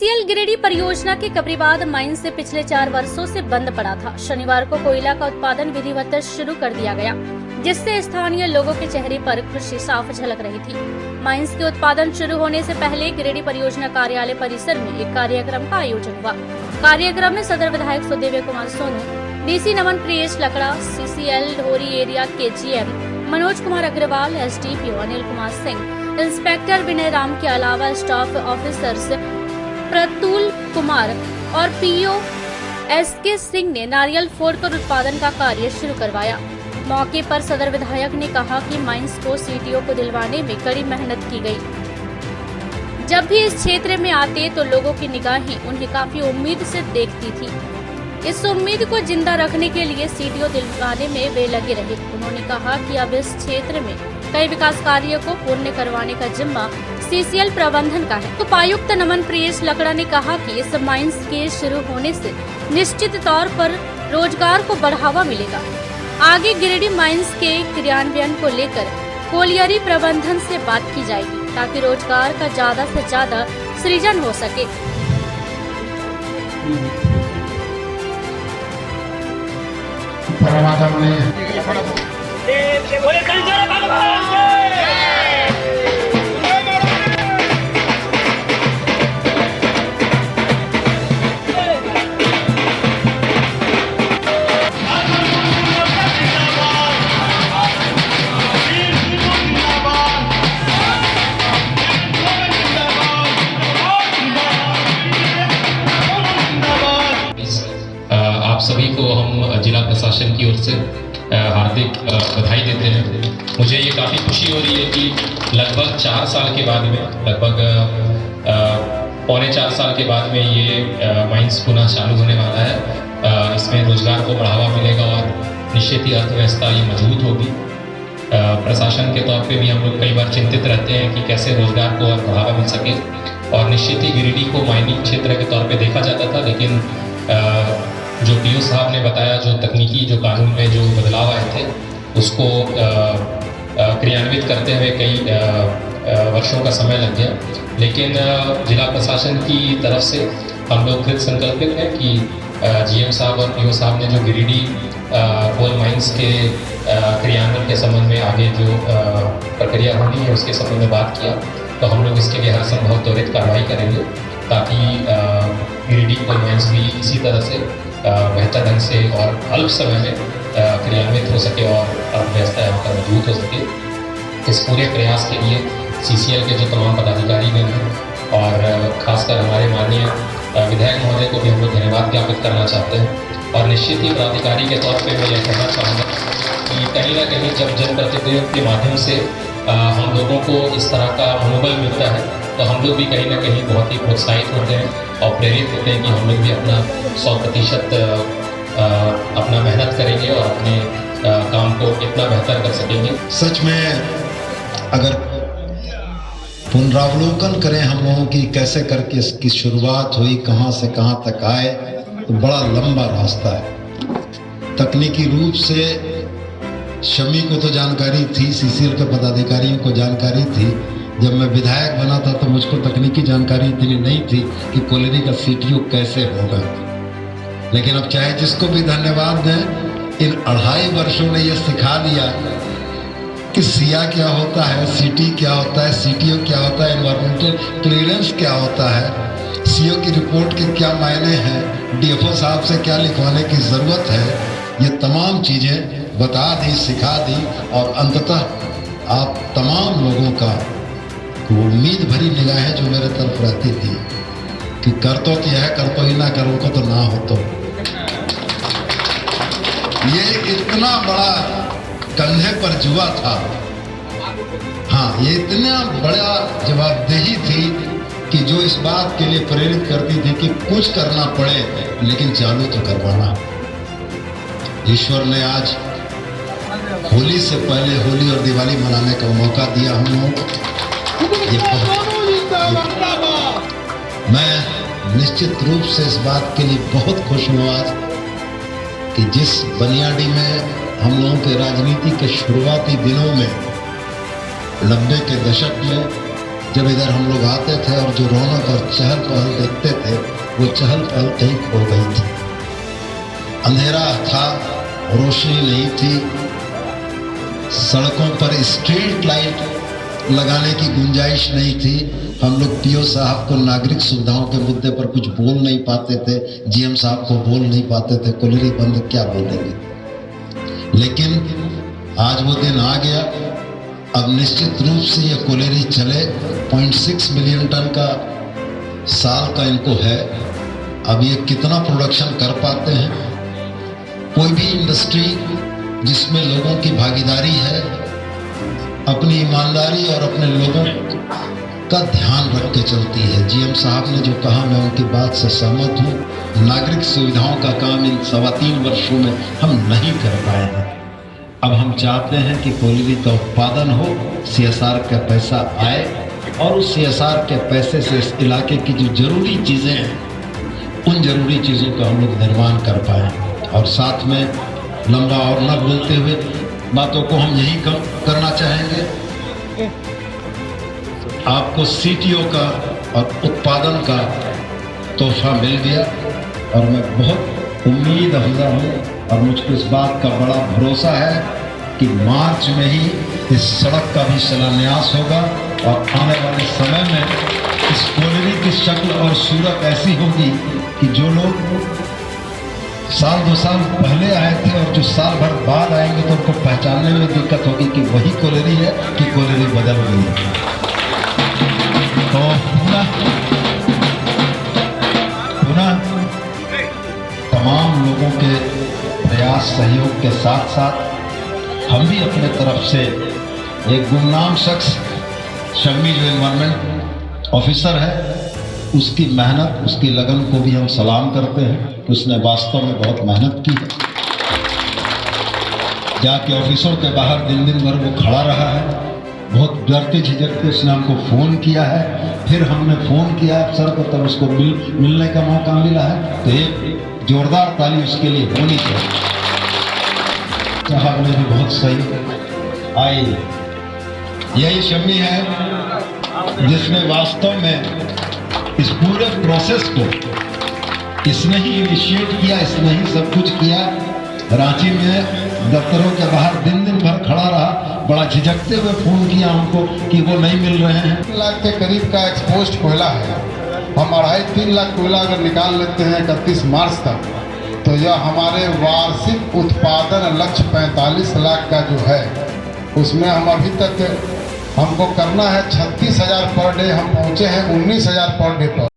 CL Giridih परियोजना के Kabribad mine से पिछले 4 वर्षों से बंद पड़ा था। शनिवार को कोयला का उत्पादन विधिवत शुरू कर दिया गया, जिससे स्थानीय लोगों के चेहरे पर खुशी साफ झलक रही थी। माइंस के उत्पादन शुरू होने से पहले गिरिडीह परियोजना कार्यालय परिसर में एक कार्यक्रम का आयोजन हुआ। कार्यक्रम में सदर विधायक Sudev Kumar Sonu, DC Naman Priyesh Lakra, CCL Dhori area के GM Manoj Kumar Agarwal, SDPO Anil Kumar Singh, inspector Vinay Ram के अलावा स्टाफ ऑफिसर्स प्रतुल कुमार और पीओ एसके सिंह ने नारियल फोड़कर उत्पादन का कार्य शुरू करवाया। मौके पर सदर विधायक ने कहा कि माइंस को सीटीओ को दिलवाने में कड़ी मेहनत की गई। जब भी इस क्षेत्र में आते तो लोगों की निगाहें उन्हें काफी उम्मीद से देखती थी। इस उम्मीद को जिंदा रखने के लिए सीटीओ दिलवाने में वे लगे रहे। उन्होंने कहा कि अब इस क्षेत्र में कई विकास कार्यों को पूर्ण करवाने का जिम्मा सीसीएल प्रबंधन का है। उपायुक्त नमन प्रियेश लकड़ा ने कहा कि इस माइंस के शुरू होने से निश्चित तौर पर रोजगार को बढ़ावा मिलेगा। आगे गिरिडीह माइंस के क्रियान्वयन को लेकर कोलियरी प्रबंधन से बात की जाएगी, ताकि रोजगार का ज्यादा से ज्यादा सृजन हो सके। आप सभी को हम जिला प्रशासन की ओर से हार्दिक बधाई देते हैं। मुझे ये काफ़ी खुशी हो रही है कि लगभग 4 साल के बाद में, लगभग 3.25 साल के बाद में ये माइंस पुनः चालू होने वाला है। इसमें रोजगार को बढ़ावा मिलेगा और निश्चित ही अर्थव्यवस्था ये मजबूत होगी। प्रशासन के तौर पे भी हम लोग कई बार चिंतित रहते हैं कि कैसे रोजगार को और बढ़ावा मिल सके, और निश्चित ही गिरिडीह को माइनिंग क्षेत्र के तौर पे देखा जाता था, लेकिन जो पीओ साहब ने बताया, जो तकनीकी जो कानून में जो बदलाव आए थे उसको क्रियान्वित करते हुए कई वर्षों का समय लग गया। लेकिन जिला प्रशासन की तरफ से हम लोग कृत संकल्पित हैं कि जीएम साहब और पीओ साहब ने जो गिरिडीह कोल माइंस के क्रियान्वयन के संबंध में आगे जो प्रक्रिया होनी है उसके संबंध में बात किया, तो हम लोग इसके लिए हर संभव त्वरित कार्रवाई करेंगे, ताकि गिरिडीह कोल माइंस भी इसी तरह से बेहतर ढंग से और अल्प समय में क्रियान्वित हो सके और अर्थव्यवस्था यहाँ पर मजबूत हो सके। इस पूरे प्रयास के लिए सीसीएल के जो तमाम पदाधिकारी हैं और खासकर हमारे माननीय विधायक महोदय को भी हम लोग धन्यवाद ज्ञापित करना चाहते हैं। और निश्चित ही पदाधिकारी के तौर पे मैं यह कहना चाहूँगा कि कहीं ना कहीं जब जनप्रतिनिधियों के माध्यम से हम लोगों को इस तरह का मनोबल मिलता है, तो हम लोग भी कहीं ना कहीं बहुत ही प्रोत्साहित होते हैं और प्रेरित होते हैं कि हम लोग भी अपना 100% अपना मेहनत करेंगे और अपने काम को इतना बेहतर कर सकेंगे। सच में अगर पुनरावलोकन करें हम लोगों की कैसे करके इसकी शुरुआत हुई, कहां से कहां तक आए, तो बड़ा लंबा रास्ता है। तकनीकी रूप से शमी को तो जानकारी थी, सीसीएल के पदाधिकारियों को जानकारी थी। जब मैं विधायक बना था तो मुझको तकनीकी जानकारी इतनी नहीं थी कि कोयले का सीटीओ कैसे होगा। लेकिन अब चाहे जिसको भी धन्यवाद दें, इन 2.5 वर्षों ने यह सिखा दिया कि सिया क्या होता है, सीटी क्या होता है, सीटीओ क्या होता है, एनवायरमेंटल क्लियरेंस क्या होता है, सीओ की रिपोर्ट के क्या मायने हैं, डीएफओ साहब से क्या लिखवाने की ज़रूरत है। ये तमाम चीज़ें बता दी, सिखा दी, और अंततः आप तमाम लोगों का वो उम्मीद भरी निगाहें जो मेरे तरफ रहती थी कि कर तो यह कर तो ही ना करो को तो ना हो, तो ये इतना बड़ा कंधे पर जुआ था। हाँ, ये इतना बड़ा जवाबदेही थी कि जो इस बात के लिए प्रेरित करती थी कि कुछ करना पड़े लेकिन चालू तो करवाना। ईश्वर ने आज होली से पहले होली और दिवाली मनाने का मौका दिया हम लोगों को। मैं निश्चित रूप से इस बात के लिए बहुत खुश हूँ आज कि जिस बनियाडी में हम लोगों के राजनीति के शुरुआती दिनों में 90 के दशक में जब इधर हम लोग आते थे और जो रौनक और चहल पहल देखते थे, वो चहल पहल कहीं खो गई थी। अंधेरा था, रोशनी नहीं थी, सड़कों पर स्ट्रीट लाइट लगाने की गुंजाइश नहीं थी। हम लोग पीओ साहब को नागरिक सुविधाओं के मुद्दे पर कुछ बोल नहीं पाते थे, जीएम साहब को बोल नहीं पाते थे, कोयलरी बंद क्या बोलेंगे। लेकिन आज वो दिन आ गया। अब निश्चित रूप से ये कोयलरी चले। 0.6 मिलियन टन का साल का इनको है। अब ये कितना प्रोडक्शन कर पाते हैं। कोई भी इंडस्ट्री जिसमें लोगों की भागीदारी है, अपनी ईमानदारी और अपने लोगों का ध्यान रख के चलती है। जीएम साहब ने जो कहा, मैं उनकी बात से सहमत हूँ। नागरिक सुविधाओं का काम इन 3.25 वर्षों में हम नहीं कर पाए हैं। अब हम चाहते हैं कि कोयलरी का उत्पादन हो, सीएसआर का पैसा आए और उस सीएसआर के पैसे से इस इलाके की जो जरूरी चीज़ें हैं, उन जरूरी चीज़ों का हम लोग निर्माण कर पाएँ। और साथ में लंबा और न बोलते हुए बातों को हम यही करना चाहेंगे। आपको सीटीओ का और उत्पादन का तोहफा मिल गया और मैं बहुत उम्मीद अफजा हूँ और मुझको इस बात का बड़ा भरोसा है कि मार्च में ही इस सड़क का भी शिलान्यास होगा और आने वाले समय में इस कोयलरी की शक्ल और सूरत ऐसी होगी कि जो लोग साल 2 साल पहले आए थे और जो साल भर बाद आएंगे तो उनको पहचानने में दिक्कत होगी कि वही कोयलरी है कि कोयलरी बदल गई है। तो पुनः तमाम लोगों के प्रयास सहयोग के साथ साथ हम भी अपने तरफ से एक गुमनाम शख्स शम्मी जो एनवायरमेंट ऑफिसर है, उसकी मेहनत, उसकी लगन को भी हम सलाम करते हैं। उसने वास्तव में बहुत मेहनत की है। जाके ऑफिसों के बाहर दिन भर वो खड़ा रहा है। बहुत डरते झिझकते उसने हमको फ़ोन किया है। फिर हमने फ़ोन किया अफसर को, तब उसको मिलने का मौका मिला है। तो एक जोरदार ताली उसके लिए होनी चाहिए। साहब ने भी बहुत सही आई। यही शम्मी है जिसने वास्तव में इस पूरे प्रोसेस को इसने ही इनिशिएट किया, इसने ही सब कुछ किया। रांची में दफ्तरों के बाहर दिन भर खड़ा रहा, बड़ा झिझकते हुए फ़ोन किया हमको कि वो नहीं मिल रहे हैं। 3 लाख के करीब का एक्सपोज्ड कोयला है। हम 2.5-3 लाख कोयला अगर निकाल लेते हैं 31 मार्च तक, तो यह हमारे वार्षिक उत्पादन लक्ष्य 45 लाख का जो है, उसमें हम अभी तक हमको करना है 36,000 पर डे। हम पहुँचे हैं 19,000 पर डे पर।